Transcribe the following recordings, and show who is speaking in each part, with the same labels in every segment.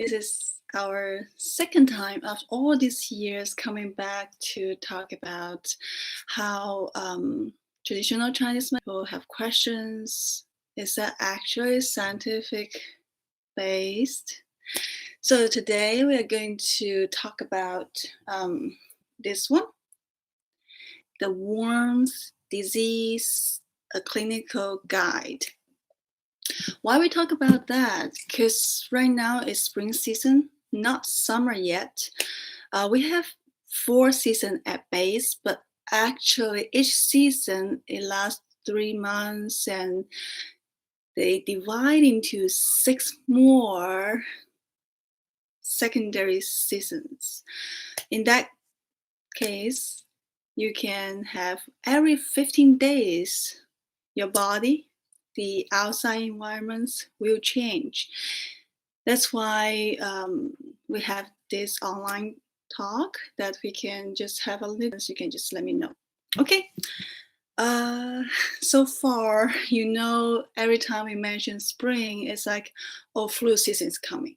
Speaker 1: This is our second time after all these years coming back to talk about how traditional Chinese people have questions. Is that actually scientific based? So today we are going to talk about this one, the warmth disease, a clinical guide. Why we talk about that? Because right now it's spring season, not summer yet. We have 4 seasons at base, but actually each season it lasts 3 months and they divide into 6 more secondary seasons. In that case, you can have every 15 days your body, the outside environments will change. That's why we have this online talk that we can just have a little, you can just let me know. Okay. So far, every time we mention spring, it's like, oh, flu season is coming.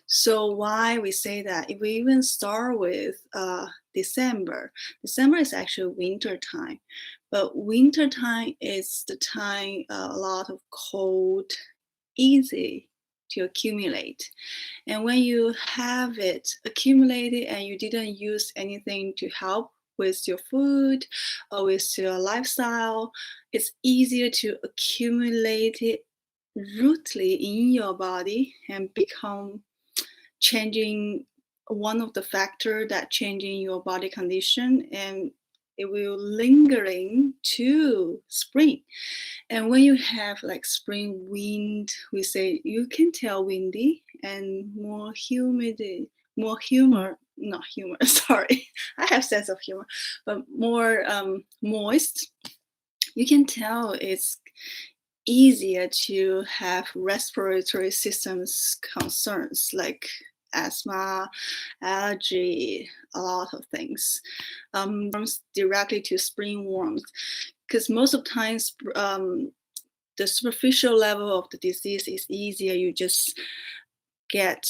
Speaker 1: So why we say that? If we even start with December is actually winter time, but winter time is the time a lot of cold, easy to accumulate. And when you have it accumulated and you didn't use anything to help with your food or with your lifestyle, it's easier to accumulate it rootly in your body and become changing one of the factor that changing your body condition, and it will lingering to spring. And when you have like spring wind, we say you can tell windy and more humidity, more humor, not humor, sorry, I have sense of humor, but more moist. You can tell it's easier to have respiratory systems concerns like asthma, allergy, a lot of things. Directly to spring warmth, because most of times the superficial level of the disease is easier. You just get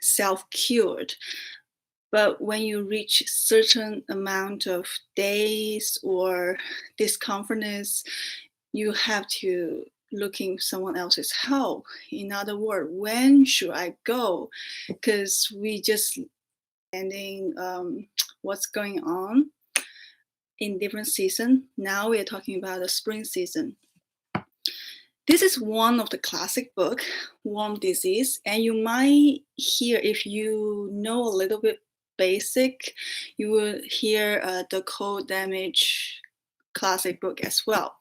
Speaker 1: self-cured. But when you reach certain amount of days or discomfortness, you have to looking someone else's help. In other words, when should I go? Because we just understanding what's going on in different season. Now we are talking about the spring season. This is one of the classic book, Warm Disease, and you might hear, if you know a little bit basic, you will hear the cold damage classic book as well.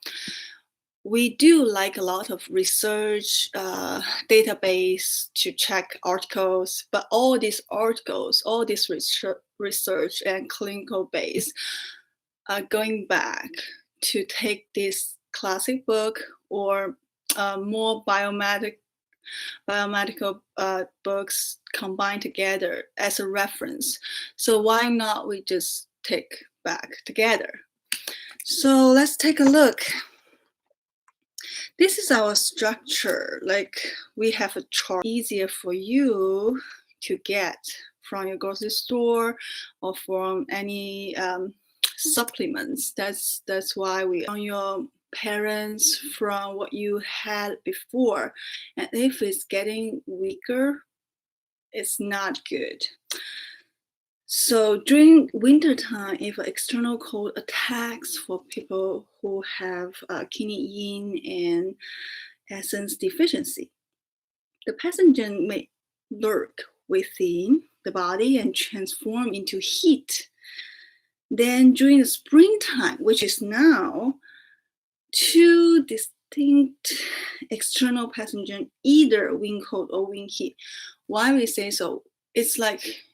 Speaker 1: We do like a lot of research database to check articles, but all these articles, all this research and clinical base are going back to take this classic book or more biomedical books combined together as a reference. So why not we just take back together? So let's take a look. This is our structure. Like we have a chart, easier for you to get from your grocery store or from any supplements. That's why we on your parents from what you had before. And if it's getting weaker, it's not good. So during winter time, if external cold attacks for people who have kidney yin and essence deficiency, the pathogen may lurk within the body and transform into heat. Then during the springtime, which is now, 2 distinct external pathogen, either wind cold or wind heat. Why we say so? It's like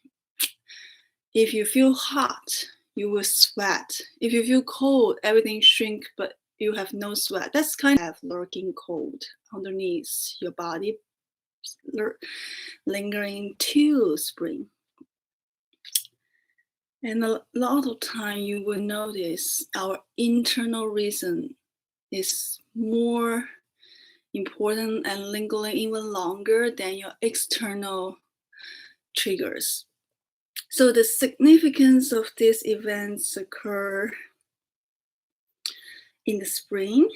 Speaker 1: if you feel hot, you will sweat. If you feel cold, everything shrink, but you have no sweat. That's kind of lurking cold underneath your body, lingering till spring. And a lot of time you will notice our internal reason is more important and lingering even longer than your external triggers. So the significance of these events occur in the spring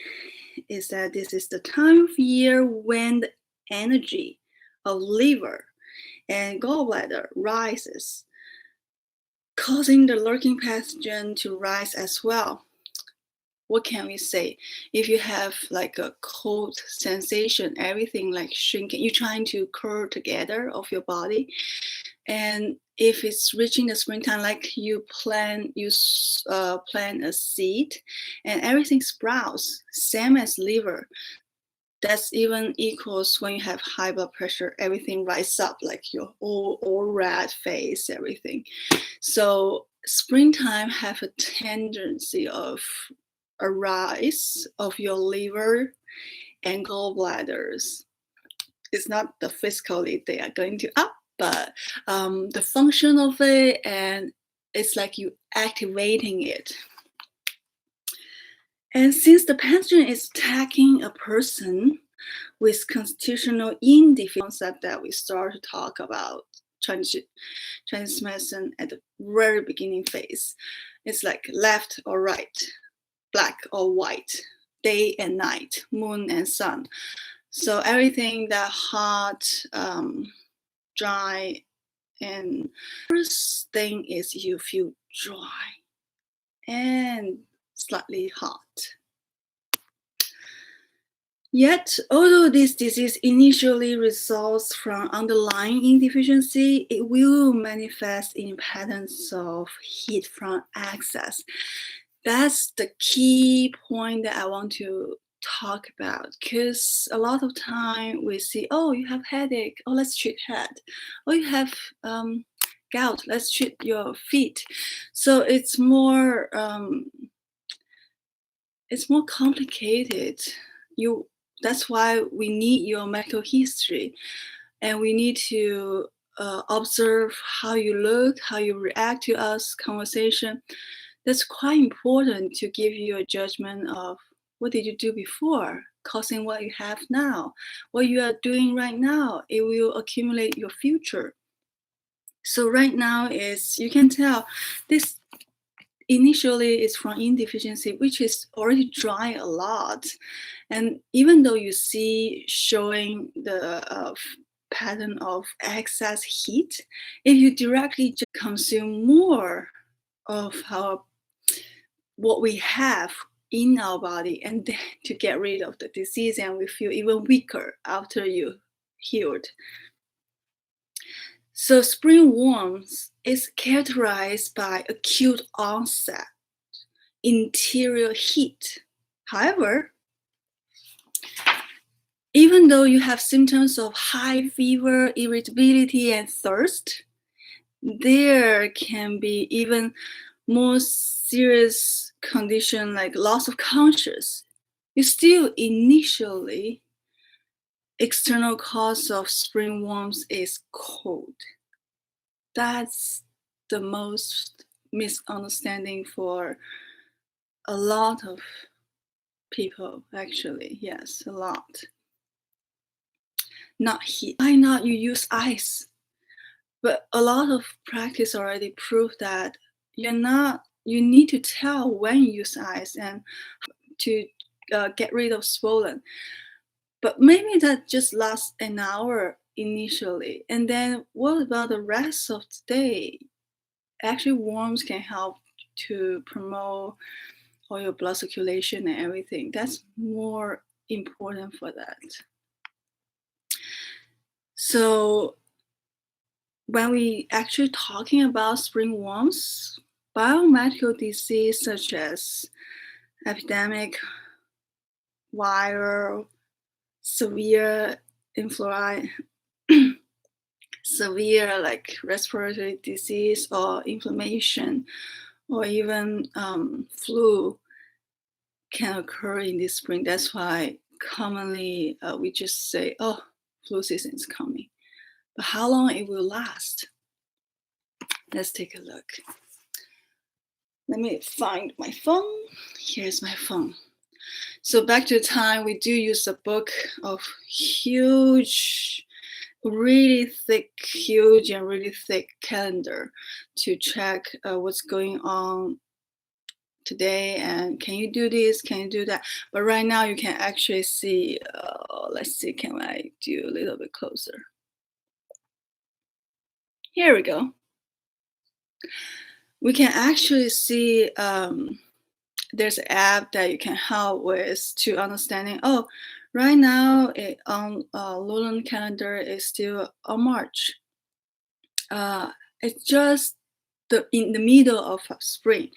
Speaker 1: is that this is the time of year when the energy of liver and gallbladder rises, causing the lurking pathogen to rise as well. What can we say? If you have like a cold sensation, everything like shrinking, you're trying to curl together of your body. And if it's reaching the springtime, like you plant a seed and everything sprouts, same as liver. That's even equals when you have high blood pressure, everything rises up, like your all red face, everything. So springtime have a tendency of a rise of your liver and gallbladders. It's not the physically they are going to up, but the function of it, and it's like you activating it. And since the pathogen is attacking a person with constitutional concept that we start to talk about Chinese medicine at the very beginning phase, it's like left or right, black or white, day and night, moon and sun. So everything that hot, dry, and first thing is you feel dry and slightly hot. Yet, although this disease initially results from underlying iron deficiency, it will manifest in patterns of heat from excess. That's the key point that I want to talk about, because a lot of time we see, oh, you have headache, oh, let's treat head. Oh, you have gout, let's treat your feet. So it's more complicated. That's why we need your medical history, and we need to observe how you look, how you react to us conversation. That's quite important to give you a judgment of what did you do before, causing what you have now. What you are doing right now, it will accumulate your future. So right now is, you can tell this initially is from iron deficiency, which is already dry a lot. And even though you see showing the pattern of excess heat, if you directly just consume more of what we have in our body, and then to get rid of the disease, and we feel even weaker after you healed. So spring warmth is characterized by acute onset interior heat. However, even though you have symptoms of high fever, irritability, and thirst, there can be even more serious condition like loss of consciousness. It's still initially external cause of spring warmth is cold. That's the most misunderstanding for a lot of people, actually. Yes, a lot. Not heat. Why not you use ice? But a lot of practice already proved that you need to tell when you use ice and to get rid of swollen. But maybe that just lasts an hour initially. And then what about the rest of the day? Actually, warmth can help to promote all your blood circulation and everything. That's more important for that. So when we actually talking about spring warmth, biomedical disease such as epidemic, viral, severe influenza, severe like respiratory disease or inflammation, or even flu can occur in this spring. That's why commonly we just say, oh, flu season is coming. But how long it will last? Let's take a look. Let me find my phone. Here's my phone. So back to the time, we do use a book of huge, really thick, huge and really thick calendar to check what's going on today, and can you do this, can you do that. But right now you can actually see, let's see, can I do a little bit closer? Here we go. We can actually see there's an app that you can help with to understanding, oh, right now on lunar calendar is still on March. It's just in the middle of spring.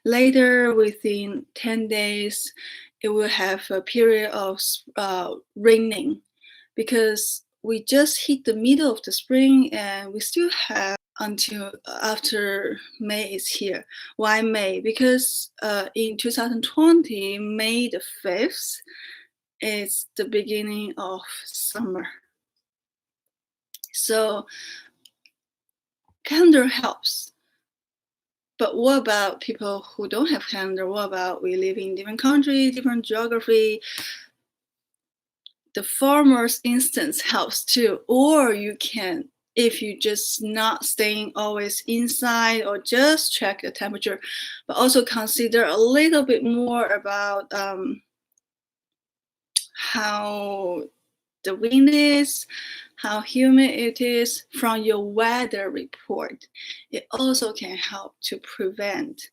Speaker 1: Later, within 10 days, it will have a period of raining, because we just hit the middle of the spring and we still have until after May is here. Why May? Because in 2020, May the 5th is the beginning of summer. So calendar helps. But what about people who don't have calendar? What about we live in different country, different geography? The farmer's instance helps too. Or you can, if you just not staying always inside, or just check the temperature, but also consider a little bit more about how the wind is, how humid it is from your weather report. It also can help to prevent.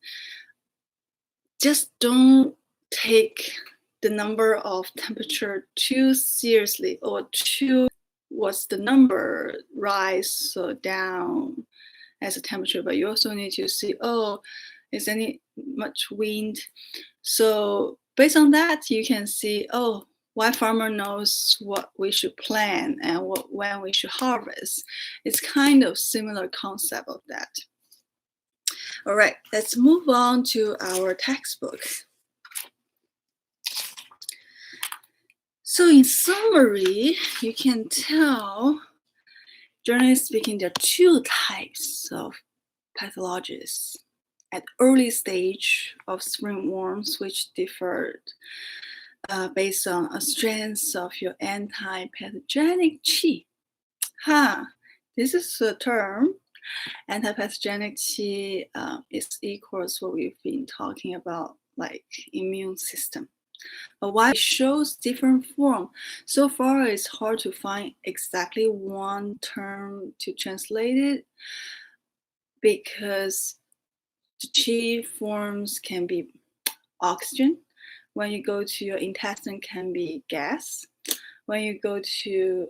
Speaker 1: Just don't take the number of temperature too seriously, or too what's the number rise or down as a temperature, but you also need to see, oh, is any much wind? So based on that, you can see, oh, why farmer knows what we should plant and when we should harvest. It's kind of similar concept of that. All right, let's move on to our textbook. So in summary, you can tell, generally speaking, there are two types of pathologies at early stage of spring warmth, which differed based on a strength of your anti-pathogenic qi. This is the term. Anti-pathogenic qi is equals what we've been talking about, like immune system. But why it shows different form? So far, it's hard to find exactly one term to translate it, because the qi forms can be oxygen. When you go to your intestine, can be gas. When you go to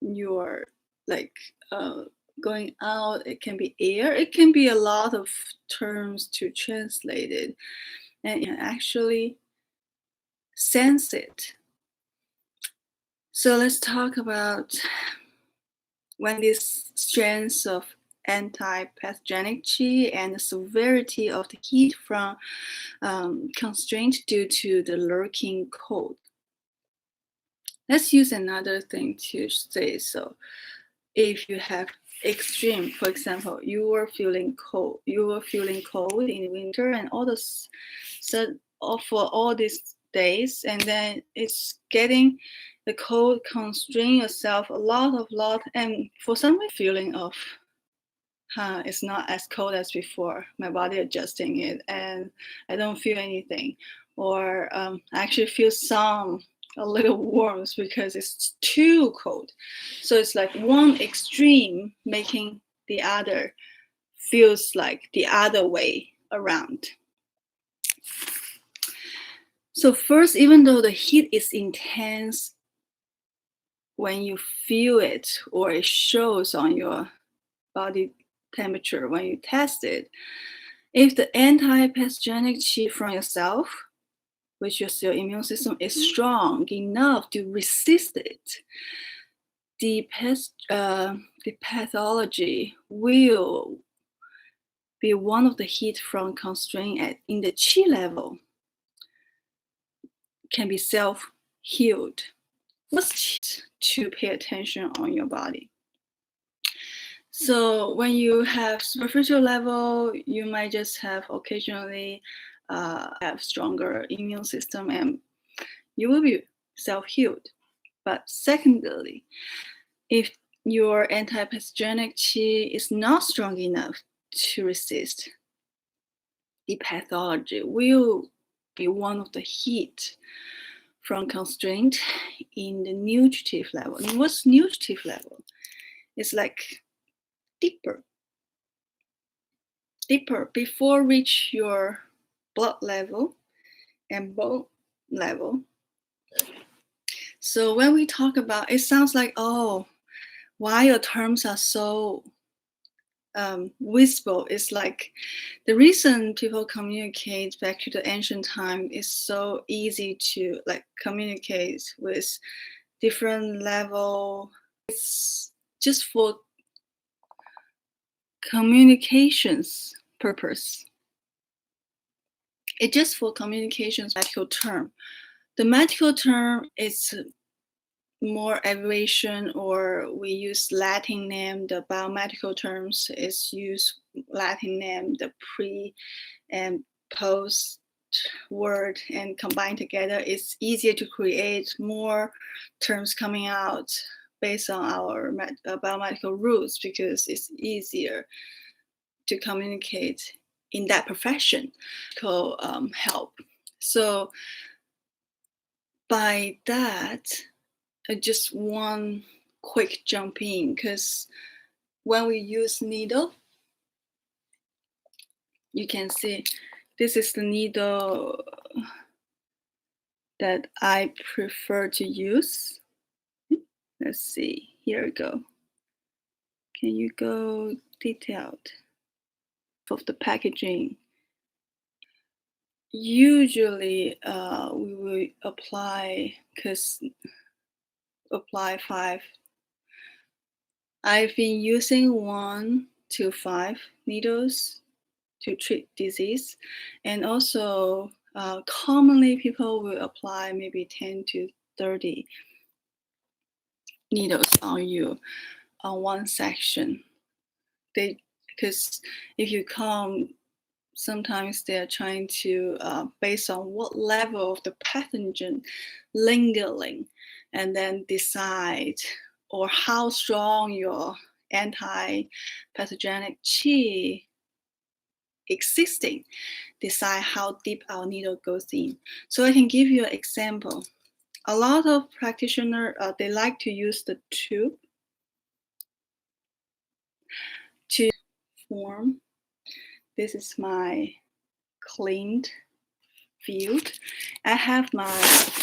Speaker 1: your going out, it can be air. It can be a lot of terms to translate it, and you can actually sense it. So let's talk about when these strengths of anti-pathogenic qi and the severity of the heat from constraint due to the lurking cold. Let's use another thing to say. So if you have extreme, for example, you were feeling cold in winter, and all this for all these days, and then it's getting the cold, constrain yourself a lot, and for some feeling of it's not as cold as before, my body adjusting it and I don't feel anything, or I actually feel a little warmth because it's too cold. So it's like one extreme making the other feels like the other way around. So first, even though the heat is intense when you feel it, or it shows on your body temperature when you test it, if the anti-pathogenic qi from yourself, which is your immune system, is strong enough to resist it, the pathology will be one of the heat from constraint in the qi level can be self-healed. What's to pay attention on your body? So when you have superficial level, you might just have occasionally have stronger immune system, and you will be self-healed. But secondly, if your anti-pathogenic qi is not strong enough to resist, the pathology will be one of the heat from constraint in the nutritive level. And what's nutritive level? It's like deeper before reach your blood level and bone level. So when we talk about, it sounds like, oh, why your terms are so visible. It's like the reason people communicate back to the ancient time is so easy to like communicate with different level. It's just for communications purpose. It's just for communications medical term. The medical term is more abbreviation, or we use Latin name. The biomedical terms is use Latin name, the pre and post word, and combined together. It's easier to create more terms coming out based on our biomedical rules, because it's easier to communicate in that profession called help. So by that, just one quick jump in, because when we use needle, you can see this is the needle that I prefer to use. Let's see, here we go. Can you go detailed of the packaging? Usually we will apply 5. I've been using 1 to 5 needles to treat disease, and also commonly people will apply maybe 10 to 30 needles on you on one section. Because if you come, sometimes they're trying to based on what level of the pathogen lingering, and then decide, or how strong your anti-pathogenic qi existing, decide how deep our needle goes in. So I can give you an example. A lot of practitioners, they like to use the tube to form. This is my cleaned field. I have my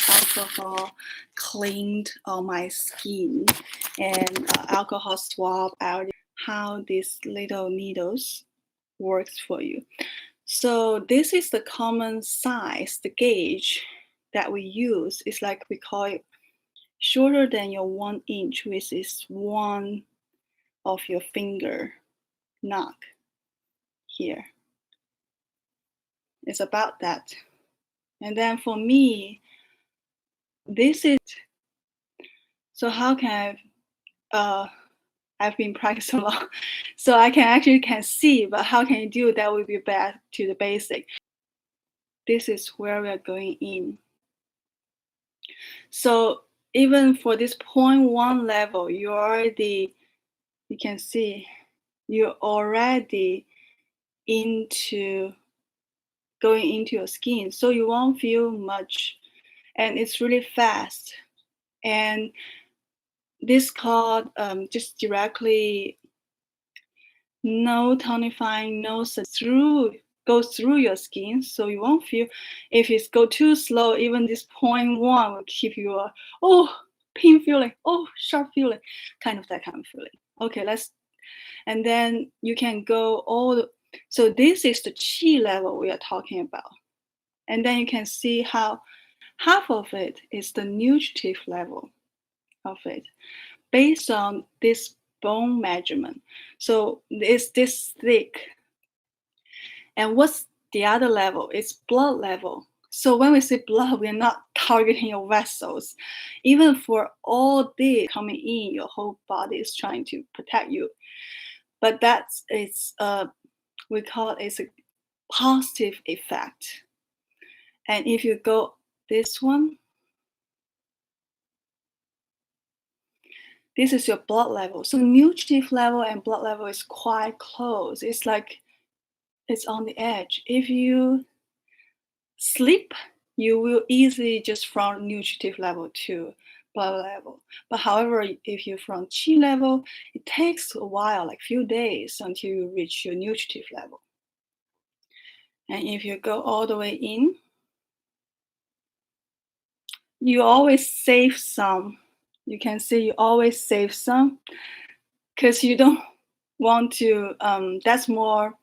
Speaker 1: alcohol cleaned on my skin, and alcohol swab out how these little needles works for you. So this is the common size, the gauge that we use. It's like we call it shorter than your 1 inch, which is one of your finger knock here. It's about that. And then for me, this is, so how can I've been practicing a lot, so I can see, but how can you do that? Will be back to the basic. This is where we are going in. So even for this 0.1 level, you can see you're already going into your skin, so you won't feel much, and it's really fast. And this called just directly, no tonifying, no goes through your skin, so you won't feel. If it go too slow, even this 0.1 will keep you pain feeling, sharp feeling, that kind of feeling. Okay, and then you can go so this is the qi level we are talking about. And then you can see how half of it is the nutritive level of it, based on this bone measurement. So it's this thick. And what's the other level? It's blood level. So when we say blood, we're not targeting your vessels. Even for all this coming in, your whole body is trying to protect you. But we call it a positive effect. And if you go this one, this is your blood level. So nutritive level and blood level is quite close. It's like it's on the edge. If you sleep, you will easily just from nutritive level to blood level. But however, if you're from chi level, it takes a while, like few days, until you reach your nutritive level. And if you go all the way in, you always save some. You can see you always save some because you don't want to, that's more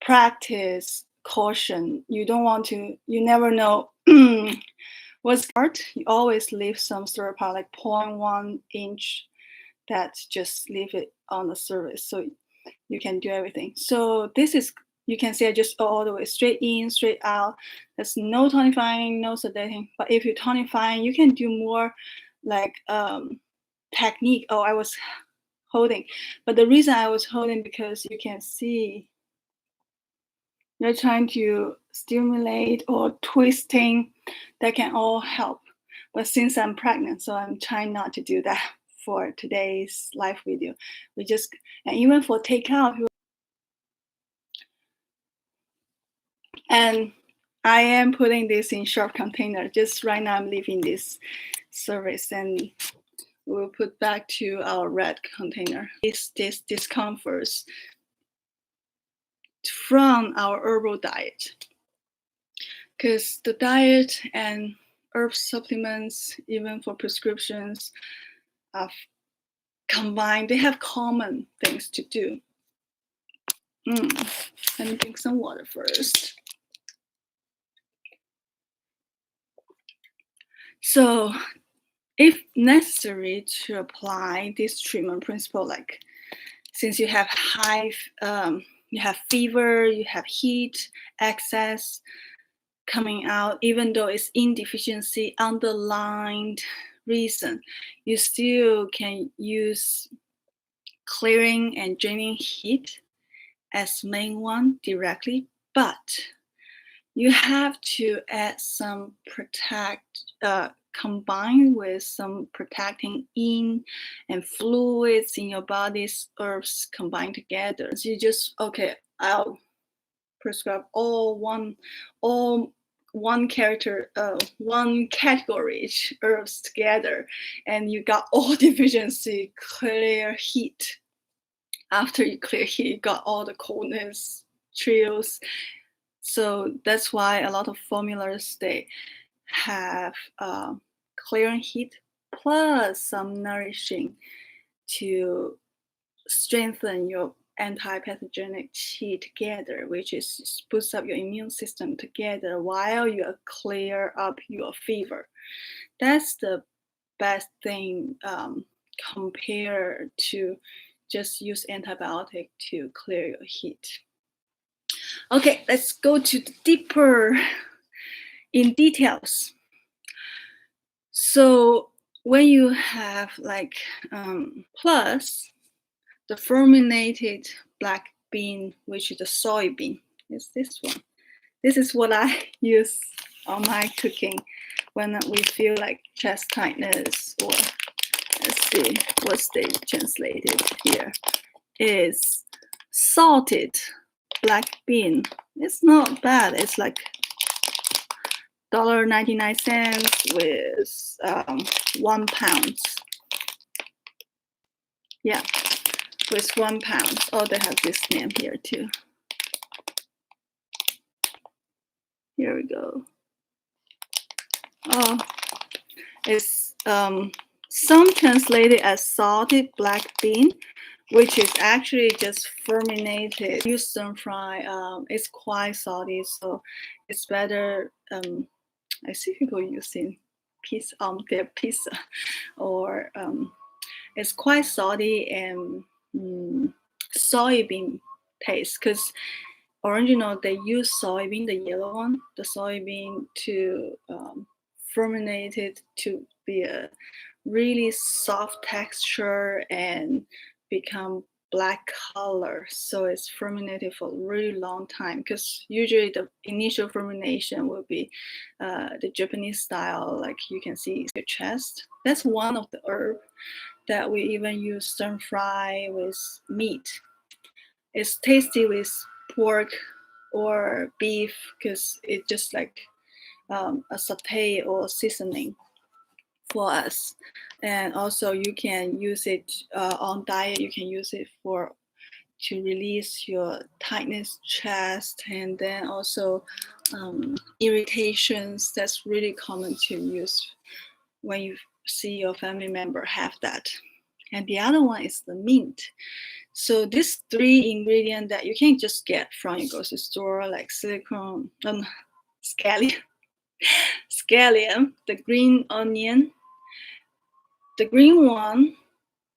Speaker 1: practice caution. You don't want to, you never know what's part. You always leave some stir part like 0.1 inch that just leave it on the surface so you can do everything. So this is, you can see I just go all the way straight in, straight out. There's no tonifying, no sedating. But if you're tonifying, you can do more like technique. Oh, I was holding. But the reason I was holding because you can see you're trying to stimulate or twisting, that can all help. But since I'm pregnant, so I'm trying not to do that for today's live video. We just, and even for takeout, and I am putting this in sharp container. Just right now I'm leaving this service and we'll put back to our red container. It's this discomforts from our herbal diet. Because the diet and herb supplements, even for prescriptions, combined, they have common things to do. Let me drink some water first. So if necessary to apply this treatment principle, like since you have you have fever, you have heat, excess coming out, even though it's insufficiency, underlined reason, you still can use clearing and draining heat as main one directly, but you have to add some combined with some protecting in and fluids in your body's herbs combined together. So you just, okay, I'll prescribe all one category herbs together, and you got all deficiency, clear heat. After you clear heat, you got all the coldness, chills. So that's why a lot of formulas, they have clearing heat plus some nourishing to strengthen your anti-pathogenic chi together, which is boosts up your immune system together while you clear up your fever. That's the best thing compared to just use antibiotic to clear your heat. Okay, let's go to the deeper in details. So when you have like plus the fermented black bean, which is the soybean, is this one. This is what I use on my cooking when we feel like chest tightness, or let's see what's they translated here, is salted black bean. It's not bad. It's like $1.99 with 1 pound. Yeah, with 1 pound. Oh, they have this name here too. Here we go. Oh, it's some translated as salted black bean, which is actually just fermented. Use stir fry. It's quite salty, so it's better. I see people using their pizza, or it's quite salty and soybean taste, because original they use soybean, the yellow one, the soybean to fermentate it to be a really soft texture and become black color. So it's fermented for a really long time, because usually the initial fermentation will be the Japanese style, like you can see your chest. That's one of the herb that we even use stir fry with meat. It's tasty with pork or beef, because it's just like a saute or seasoning for us. And also you can use it on diet. You can use it to release your tightness chest, and then also irritations. That's really common to use when you see your family member have that. And the other one is the mint. So these three ingredients that you can just get from your grocery store, like silicone, scallion, the green onion. The green one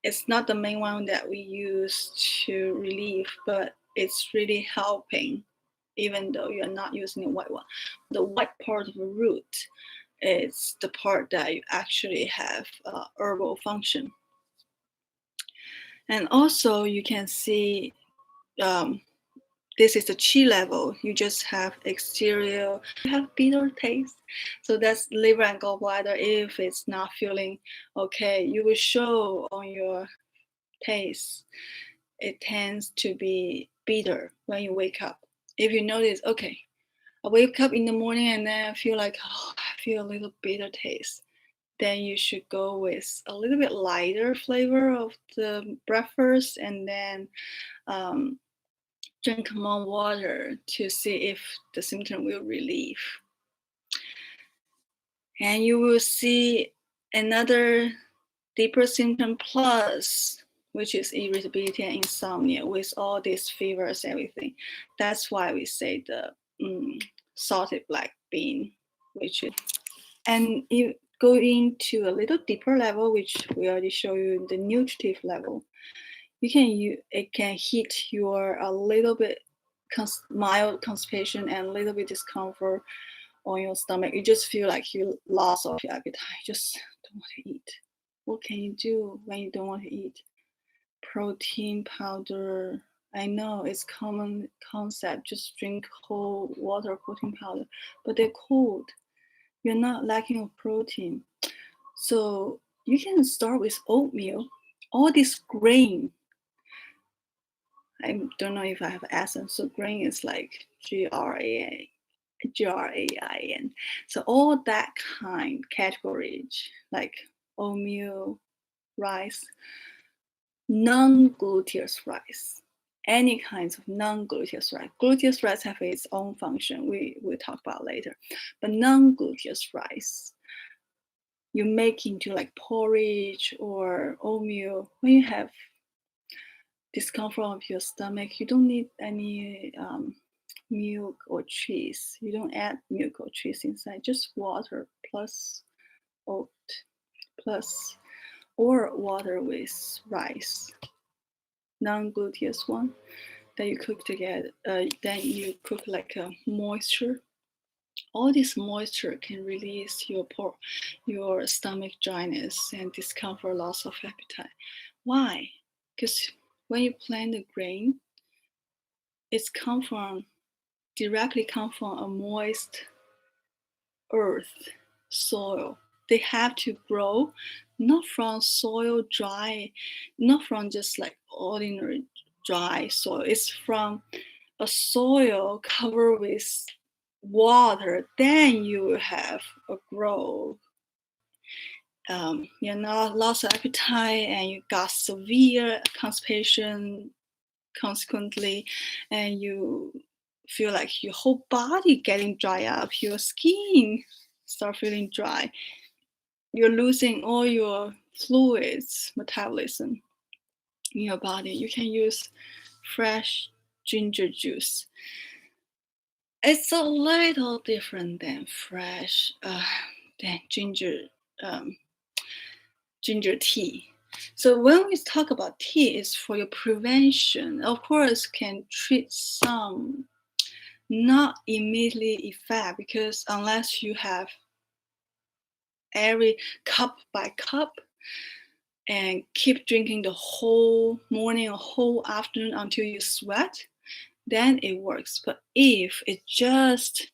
Speaker 1: is not the main one that we use to relieve, but it's really helping, even though you're not using the white one. The white part of the root is the part that you actually have herbal function. And also you can see this is the chi level. You just have exterior, you have bitter taste. So that's liver and gallbladder. If it's not feeling okay, you will show on your taste. It tends to be bitter when you wake up. If you notice, okay, I wake up in the morning and then I feel like, I feel a little bitter taste, then you should go with a little bit lighter flavor of the breakfast, and then drink more water to see if the symptom will relieve. And you will see another deeper symptom plus, which is irritability and insomnia with all these fevers, everything. That's why we say the salted black bean, which is, and you go into a little deeper level, which we already show you, the nutritive level. It can hit your a little bit mild constipation and a little bit discomfort on your stomach. You just feel like you lost all your appetite. You just don't want to eat. What can you do when you don't want to eat? Protein powder. I know it's common concept. Just drink cold water, protein powder, but they're cold. You're not lacking of protein. So you can start with oatmeal. All this grain. I don't know if I have accent. So grain is like GRAIN. So all that kind categories like oatmeal, rice, non-gluteus rice, any kinds of non-gluteus rice. Gluteus rice have its own function. We will talk about later. But non-gluteus rice, you make into like porridge or oatmeal. When you have discomfort of your stomach, you don't need any milk or cheese. You don't add milk or cheese inside, just water plus oat plus, or water with rice, non-gluteus one, that you cook together. Then you cook like a moisture. All this moisture can release your stomach dryness and discomfort, loss of appetite. Why? Because when you plant the grain, it's directly come from a moist earth, soil. They have to grow not from soil dry, not from just like ordinary dry soil. It's from a soil covered with water. Then you have a growth. You're not lost of appetite and you got severe constipation consequently, and you feel like your whole body getting dry up, your skin start feeling dry, you're losing all your fluids, metabolism in your body. You can use fresh ginger juice. It's a little different than fresh than ginger tea. So when we talk about tea, it's for your prevention. Of course, can treat some, not immediately effect, because unless you have every cup by cup, and keep drinking the whole morning or whole afternoon until you sweat, then it works. But if it's just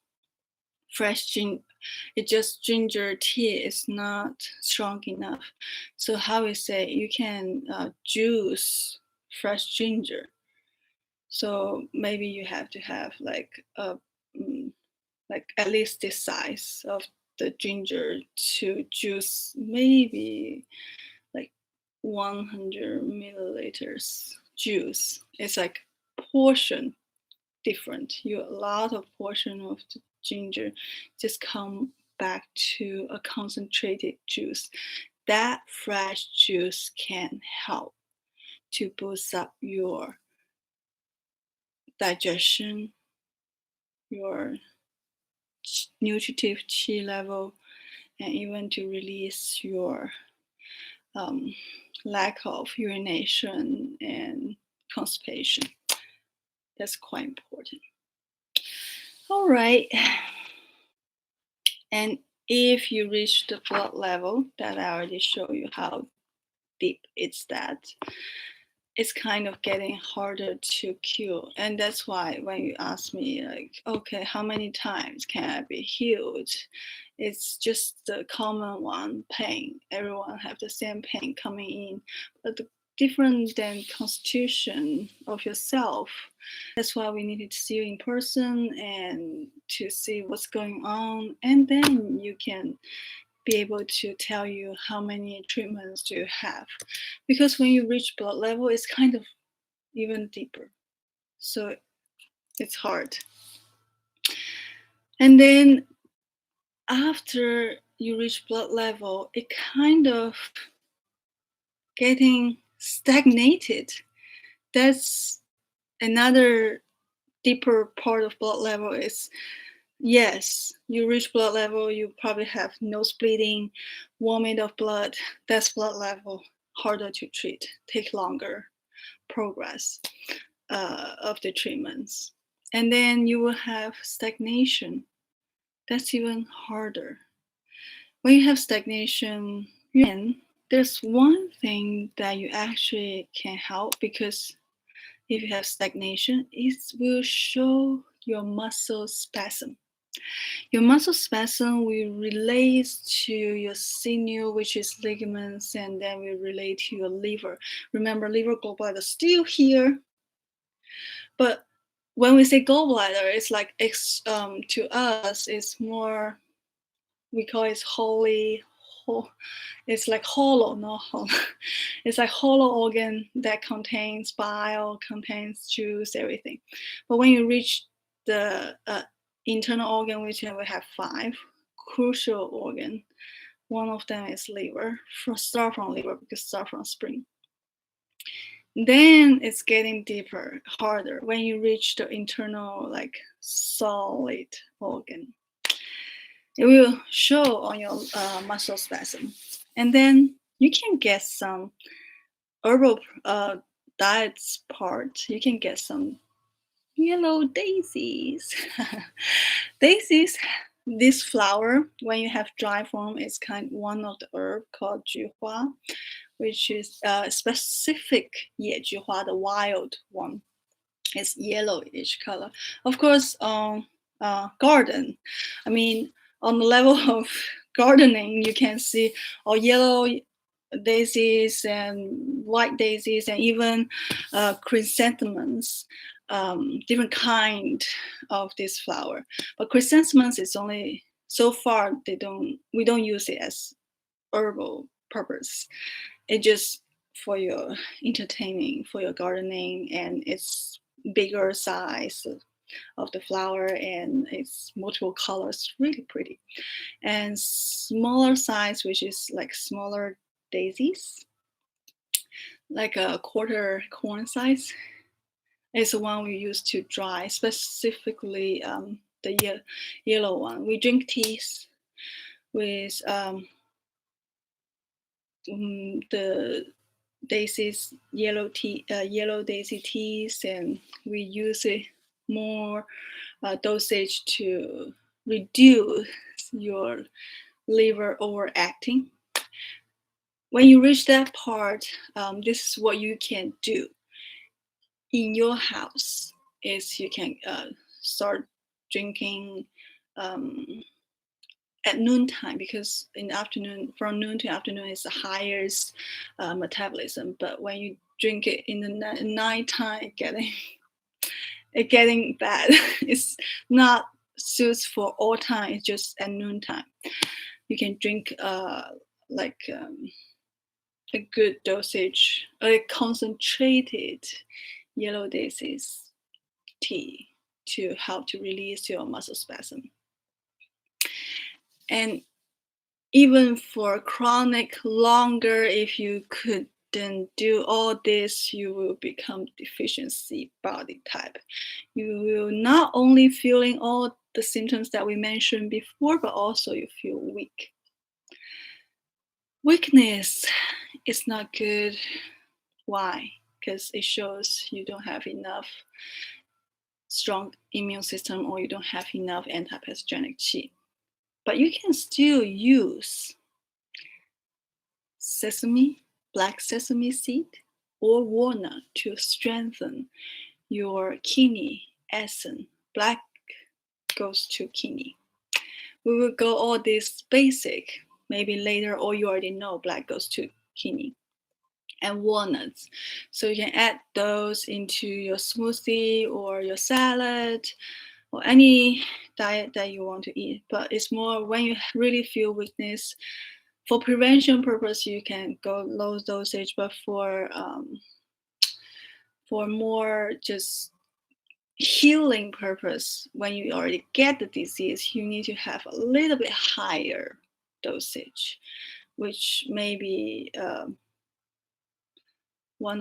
Speaker 1: ginger tea is not strong enough. So how we say, you can juice fresh ginger. So maybe you have to have like at least this size of the ginger to juice, maybe like 100 milliliters juice. It's like portion different. A lot of portion of the ginger just come back to a concentrated juice. That fresh juice can help to boost up your digestion, your nutritive qi level, and even to release your lack of urination and constipation. That's quite important. All right. And if you reach the blood level that I already showed you how deep it's that, it's kind of getting harder to cure. And that's why when you ask me like, okay, how many times can I be healed? It's just the common one, pain. Everyone have the same pain coming in, but the different than constitution of yourself. That's why we needed to see you in person and to see what's going on, and then you can be able to tell you how many treatments do you have. Because when you reach blood level, it's kind of even deeper. So it's hard. And then after you reach blood level, it kind of getting stagnated. That's another deeper part of blood level is, yes, you reach blood level, you probably have nose bleeding, vomit of blood. That's blood level, harder to treat, take longer progress of the treatments. And then you will have stagnation. That's even harder. When you have stagnation, there's one thing that you actually can help, because if you have stagnation, it will show your muscle spasm. Your muscle spasm will relate to your sinew, which is ligaments, and then will relate to your liver. Remember, liver, gallbladder still here. But when we say gallbladder, it's like to us, it's more, we call it holy. It's like hollow, not hollow. It's like hollow organ that contains bile, contains juice, everything. But when you reach the internal organ, which we have 5 crucial organ, one of them is liver. Start from liver because start from spring. Then it's getting deeper, harder when you reach the internal, like solid organ. It will show on your muscle spasm. And then you can get some herbal diets part. You can get some yellow daisies. Daisies, this flower, when you have dry form, is one of the herb called juhua, which is specific 野菊花, the wild one. It's yellowish color. Of course, on garden, I mean, on the level of gardening, you can see yellow daisies and white daisies and even chrysanthemums, different kind of this flower. But chrysanthemums is only, so far we don't use it as herbal purpose. It's just for your entertaining, for your gardening, and it's bigger size of the flower, and it's multiple colors, really pretty. And smaller size, which is like smaller daisies, like a quarter corn size, is the one we use to dry, specifically the yellow one. We drink teas with the daisies, yellow daisy teas, and we use it more dosage to reduce your liver overacting. when you reach that part, this is what you can do in your house. Is you can start drinking at noontime, because in the afternoon, from noon to afternoon is the highest metabolism. But when you drink it in the nighttime, it getting bad. It's not suits for all time. It's just at noontime. You can drink like a good dosage, a concentrated yellow daisies tea to help to release your muscle spasm. And even for chronic longer, if you couldn't do all this, you will become deficiency body type. You will not only feeling all the symptoms that we mentioned before, but also you feel weak. Weakness is not good. Why? Because it shows you don't have enough strong immune system, or you don't have enough anti-pathogenic qi. But you can still use sesame, black sesame seed, or walnut to strengthen your kidney essence. Black goes to kidney. We will go all this basic, maybe later, or you already know black goes to kidney. And walnuts. So you can add those into your smoothie or your salad or any diet that you want to eat. But it's more when you really feel weakness. For prevention purpose, you can go low dosage, but for more just healing purpose, when you already get the disease, you need to have a little bit higher dosage, which may be 3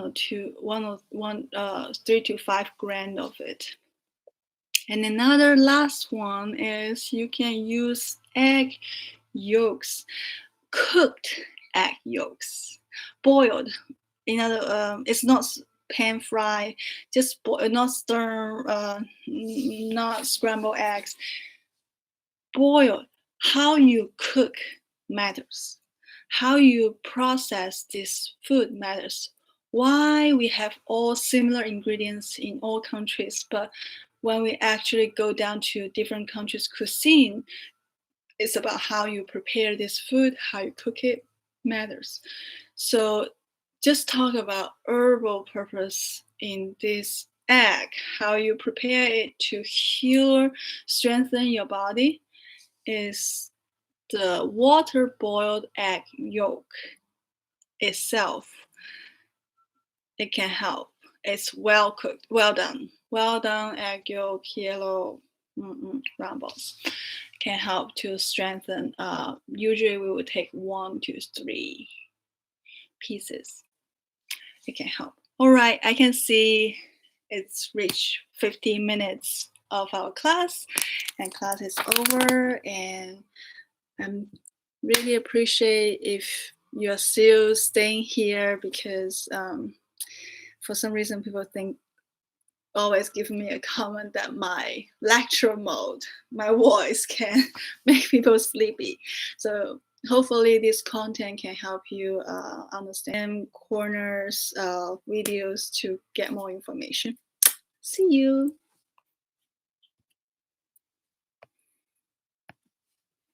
Speaker 1: to 5 grams of it. And another last one is you can use egg yolks, cooked egg yolks, boiled. It's not pan fried, just not stir, not scrambled eggs. Boiled. How you cook matters. How you process this food matters. Why we have all similar ingredients in all countries, but when we actually go down to different countries' cuisine, it's about how you prepare this food, how you cook it matters. So just talk about herbal purpose in this egg, how you prepare it to heal, strengthen your body, is the water boiled egg yolk itself. It can help. It's well cooked, well done egg yolk, yellow round balls can help to strengthen. Usually we would take 1 to 3 pieces. It can help. All right, I can see it's reached 15 minutes of our class, and class is over. And I'm really appreciate if you're still staying here, because for some reason people think always give me a comment that my lecture mode, my voice can make people sleepy. So hopefully this content can help you understand corners videos to get more information. See you.